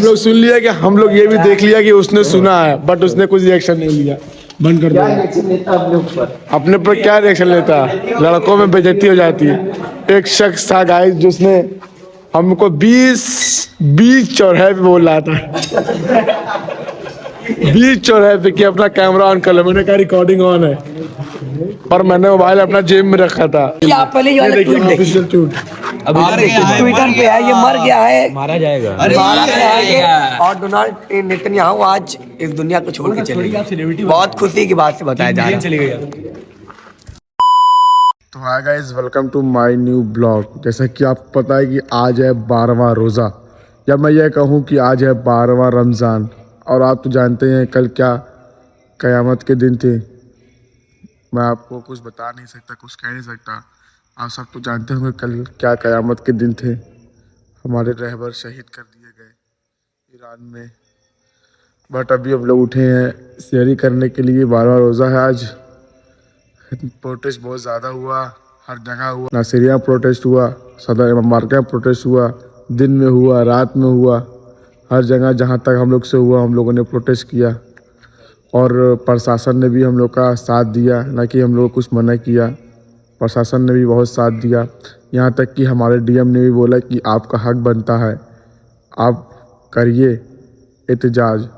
लोग सुन लिया कि हम लोग ये भी देख लिया कि उसने सुना है, बट उसने कुछ रिएक्शन नहीं लिया। बंद कर दो। अपने पर क्या रिएक्शन लेता है? लड़कों में बेइज्जती हो जाती है। एक शख्स था गाइस जिसने हमको 20 चौराहे पे बोल रहा था 20 चौराहे पे कि अपना कैमरा ऑन कर लो। मैंने कहा रिकॉर्डिंग ऑन है, और मैंने मोबाइल अपना जेब में रखा था। आप पहले ये वाला ट्वीट देखिए। ऑफिशियल ट्वीट अब ट्विटर पे है, ये मर गया है, मारा जाएगा, मारा जाएगा। और डोनाल्ड नेतन्याहू आज इस दुनिया को छोड़ के चले गए। बहुत खुशी की बात से बताया जा रहा है। तो hi guys, welcome to my new blog. जैसा कि आपको पता है कि आज है 12वां रोज़ा, या मैं ये कहूँ कि आज है 12वां रमज़ान। और आप तो जानते हैं कल क्या क़यामत के दिन थे। मैं आपको कुछ बता नहीं सकता, कुछ कह नहीं सकता। आप सब तो जानते होंगे कल क्या क़यामत के दिन थे। हमारे रहबर शहीद कर दिए गए ईरान में। बट अभी हम लोग उठे हैं सहरी करने के लिए। 12वां रोज़ा है आज। प्रोटेस्ट बहुत ज़्यादा हुआ, हर जगह हुआ। नासिरिया प्रोटेस्ट हुआ, सदर इमाम मार्केट में प्रोटेस्ट हुआ, दिन में हुआ, रात में हुआ, हर जगह जहाँ तक हम लोग से हुआ हम लोगों ने प्रोटेस्ट किया। और प्रशासन ने भी हम लोग का साथ दिया, ना कि हम लोग कुछ मना किया। प्रशासन ने भी बहुत साथ दिया। यहाँ तक कि हमारे डीएम ने भी बोला कि आपका हक बनता है, आप करिए एहतजाज।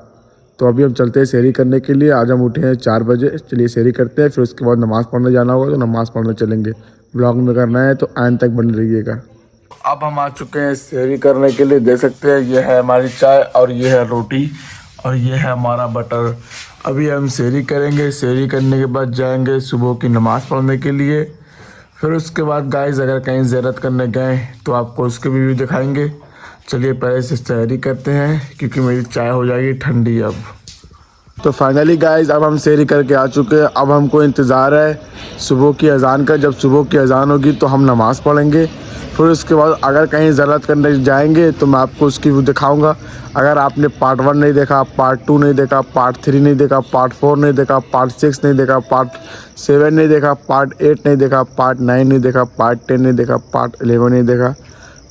तो अभी हम चलते हैं सहरी करने के लिए। आज हम उठे हैं 4 बजे। चलिए सहरी करते हैं, फिर उसके बाद नमाज़ पढ़ने जाना होगा तो नमाज़ पढ़ने चलेंगे। ब्लॉग में करना है तो एंड तक बने रहिएगा। अब हम आ चुके हैं सहरी करने के लिए। देख सकते हैं ये है हमारी चाय, और ये है रोटी, और ये है हमारा बटर। अभी हम सहरी करेंगे। सहरी करने के बाद जाएंगे सुबह की नमाज़ पढ़ने के लिए। फिर उसके बाद गाइस अगर कहीं ज़ियारत करने गए तो आपको उसके भी दिखाएंगे। चलिए पहले से सहरी करते हैं, क्योंकि मेरी चाय हो जाएगी ठंडी अब। तो फाइनली गाइस अब हम सहरी करके आ चुके हैं। अब हमको इंतज़ार है सुबह की अज़ान का। जब सुबह की अज़ान होगी तो हम नमाज़ पढ़ेंगे। फिर उसके बाद अगर कहीं ज़ियारत करने जाएंगे तो मैं आपको उसकी भी दिखाऊंगा। अगर आपने पार्ट 1 नहीं देखा, पार्ट 2 नहीं देखा, पार्ट 3 नहीं देखा, पार्ट 4 नहीं देखा, पार्ट 6 नहीं देखा, पार्ट 7 नहीं देखा, पार्ट 8 नहीं देखा, पार्ट 9 नहीं देखा, पार्ट 10 नहीं देखा, पार्ट 11 नहीं देखा,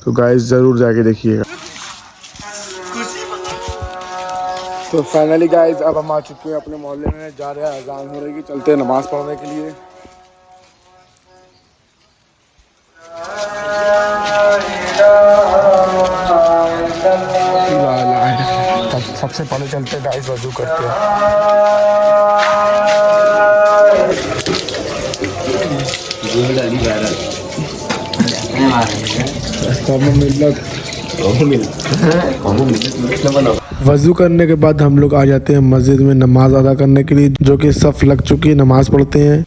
तो गाइस ज़रूर जाके देखिएगा। तो फाइनली गाइस अब हम आ चुके हैं अपने मोहल्ले में। जा रहे हैं, अज़ान हो रही है, चलते हैं नमाज़ पढ़ने के लिए। सबसे पहले चलते हैं गाइस वजू करके। वजू करने के बाद हम लोग आ जाते हैं मस्जिद में नमाज अदा करने के लिए, जो कि सफ लग चुकी है। नमाज पढ़ते हैं।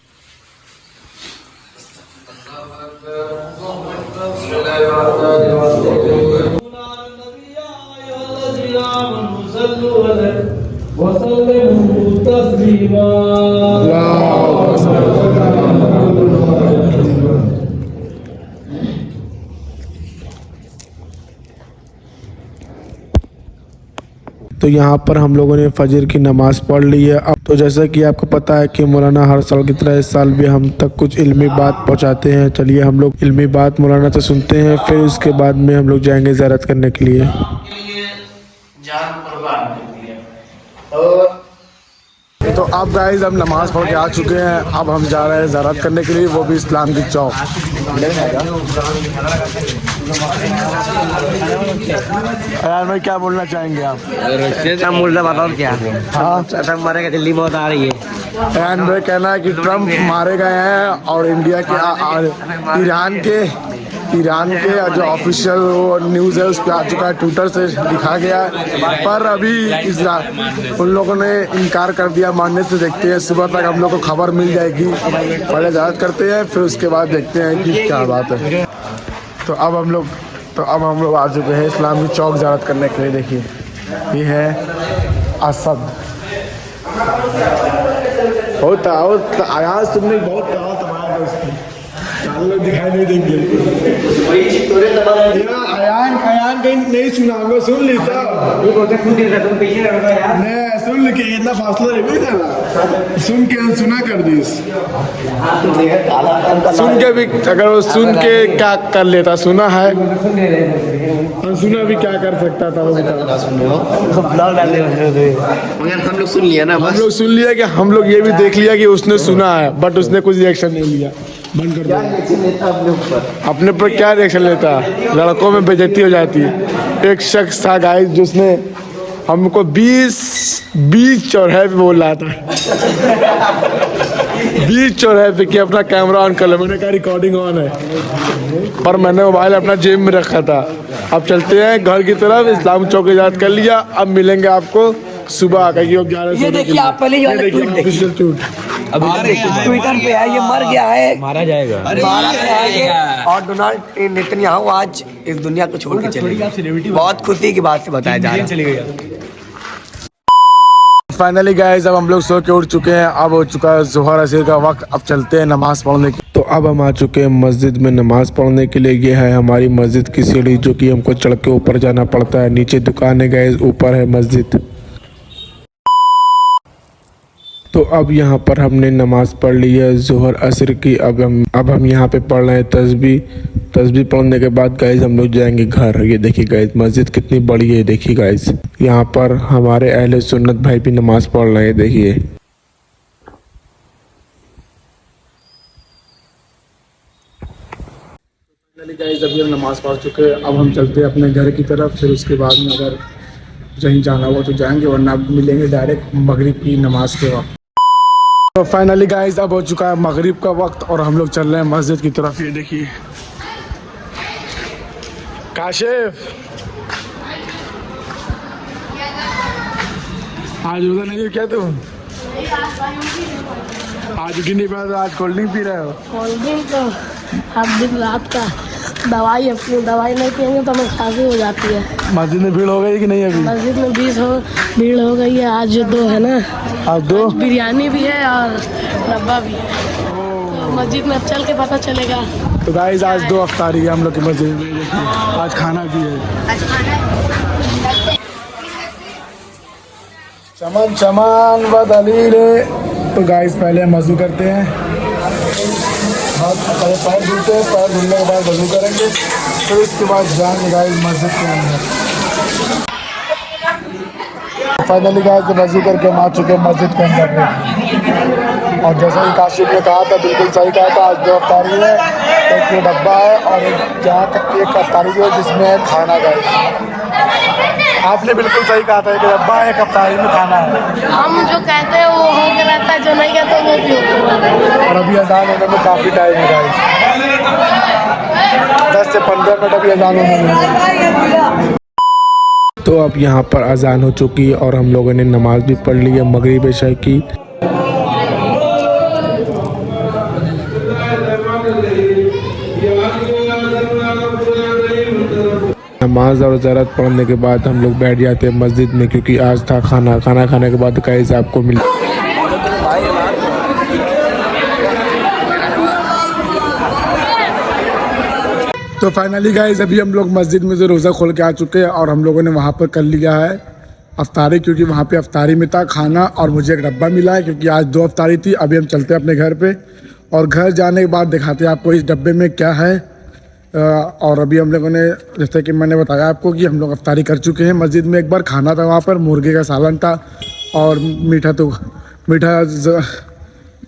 तो यहाँ पर हम लोगों ने फजर की नमाज़ पढ़ ली है। अब तो जैसा कि आपको पता है कि मौलाना हर साल की तरह इस साल भी हम तक कुछ इल्मी बात पहुँचाते हैं। चलिए हम लोग इल्मी बात मौलाना से सुनते हैं, फिर उसके बाद में हम लोग जाएंगे ज़ियारत करने के लिए। तो अब गाइस हम नमाज़ पढ़ के आ चुके हैं। अब हम जा रहे हैं ज़ियारत करने के लिए, वो भी इस्लाम की चौक। यार भाई क्या बोलना चाहेंगे आप? मुर्दा बताओ क्या? हाँ, ट्रम्प मारेगा, दिल्ली बहुत आ रही है। यार भाई कहना है कि ट्रम्प मारे गए हैं, और इंडिया के ईरान के जो ऑफिशियल न्यूज़ है उस पर आ चुका है, ट्विटर से लिखा गया है। पर अभी उन लोगों ने इनकार कर दिया मानने से। देखते हैं सुबह तक हम लोग को खबर मिल जाएगी। पहले ज़ियारत करते हैं, फिर उसके बाद देखते हैं कि क्या बात है। तो अब हम लोग आ चुके हैं इस्लामी चौक ज़ियारत करने के लिए। देखिए ये है असद। बहुत आवाज़ तुमने बहुत हम लोग दिखाई नहीं देंगे। अयान अयान कहीं नहीं सुना, हमको सुन ली तो नहीं सुन ली कि इतना फासला नहीं देना, सुन के सुना कर दी। सुन के भी अगर वो सुन के क्या कर लेता, सुना है और सुना भी क्या कर सकता था वो मगर हम लोग सुन लिया ना, हम लोग सुन लिया कि हम लोग ये भी देख लिया कि उसने सुना है बट उसने कुछ रिएक्शन नहीं लिया। बंद कर दो। अपने पर क्या रिएक्शन लेता, लड़कों में बेइज्जती हो जाती है। एक शख्स था गाइस जिसने हमको 20 चौराहे पे बोल रहा था 20 चौराहे पे कि अपना कैमरा ऑन कर लो। मैंने कहा रिकॉर्डिंग ऑन है, पर मैंने मोबाइल अपना जेब में रखा था। अब चलते हैं घर की तरफ, इस्लाम चौक याद कर लिया। अब मिलेंगे आपको सुबह आकर कि 11 ये देखिए आप पहले ऑफिशियल ट्वीट ट्विटर पे है, ये मर गया है, मारा जाएगा। मारा जाएगा। और डोनाल्ड नेतन्याहू आज इस दुनिया को छोड़ के चले गए। बहुत खुशी की बात से बताया जा रहा है। फाइनली गाइस अब हम लोग सो के उठ चुके हैं। अब हो चुका है ज़ोहर असर का वक्त। अब चलते हैं नमाज पढ़ने की। तो अब हम आ चुके हैं मस्जिद में नमाज पढ़ने के लिए। ये है हमारी मस्जिद की सीढ़ी जो कि हमको चढ़ के ऊपर जाना पड़ता है। नीचे दुकान है गाइस, ऊपर है मस्जिद। तो अब यहाँ पर हमने नमाज पढ़ ली है ज़ोहर असर की। अब हम यहाँ पे पढ़ रहे हैं तस्बीह पढ़ने के बाद गाइस हम लोग जाएंगे घर। ये देखिए गाइस मस्जिद कितनी बड़ी है, देखिए गाइस यहाँ पर हमारे अहले सुन्नत भाई भी नमाज पढ़ रहे हैं, देखिए। गाइस अभी हम नमाज पढ़ चुके हैं। अब हम चलते हैं अपने घर की तरफ। फिर उसके बाद में अगर कहीं जाना हुआ तो जाएंगे, वरना मिलेंगे डायरेक्ट मगरिब की नमाज के वक्त। तो फाइनली गाइस अब हो चुका है मगरिब का वक्त और हम लोग चल रहे हैं मस्जिद की तरफ। ये देखिए काशिफ, आज रोजा नहीं है क्या तुम? आज उठ नहीं पाया, आज कोल्ड ड्रिंक पी रहे हो? कोल्ड ड्रिंक तो हर दिन रात का दवाई अपनी दवाई नहीं पियेंगे तो हमें खांसी हो जाती है। मस्जिद में भीड़ हो गई कि नहीं अभी? मस्जिद में भीड़ हो गई है। आज 2 है ना, आज 2 बिरयानी भी है और डब्बा भी है। तो मस्जिद में चल के पता चलेगा। तो गाइस आज 2 अफ्तारी है हम लोग की मस्जिद में। देखिए आज खाना भी है। चमन व दलील। तो गाइस पहले हम वज़ू करते हैं, पहले पैर धुलते हैं, पैर धुलने के बाद वज़ू करेंगे, फिर उसके बाद जाएंगे गाइस मस्जिद के अंदर। फाइनली गाइस वज़ू करके हम आ चुके हैं मस्जिद के अंदर। और जैसा कि काशिफ ने कहा था, बिल्कुल सही कहा था, आज 2 अफ्तारी है। एक ये डब्बा है और एक अफ्तारी है जिसमें है खाना। गाइस आपने बिल्कुल सही कहा था, एक डब्बा है, एक अफ्तारी में खाना है। हम जो कहते हैं वो हो के रहता है, जो नहीं कहते वो भी होता है। और अभी अजान होने में काफ़ी टाइम है गाइस, 10 से 15 मिनट अभी अजान होने में। तो अब यहाँ पर अजान हो चुकी है और हम लोगों ने नमाज भी पढ़ ली है मगरिब इशा की। नमाज और ज़रात पढ़ने के बाद हम लोग बैठ जाते हैं मस्जिद में, क्योंकि आज था खाना खाने के बाद गाइस आपको मिल। तो फाइनली गाइस अभी हम लोग मस्जिद में से रोज़ा खोल के आ चुके हैं और हम लोगों ने वहाँ पर कर लिया है अफ्तारी, क्योंकि वहाँ पे अफ्तारी में था खाना और मुझे एक डब्बा मिला है, क्योंकि आज 2 अफ्तारी थी। अभी हम चलते हैं अपने घर पे और घर जाने के बाद दिखाते हैं आपको इस डब्बे में क्या है। और अभी हम लोगों ने, जैसे कि मैंने बताया आपको, कि हम लोग अफ्तारी कर चुके हैं मस्जिद में। एक बार खाना था वहाँ पर, मुर्गे का सालन था और मीठा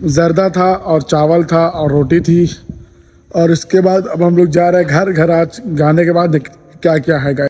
जर्दा था और चावल था और रोटी थी। और इसके बाद अब हम लोग जा रहे हैं घर। आज जाने के बाद क्या क्या है गाइस।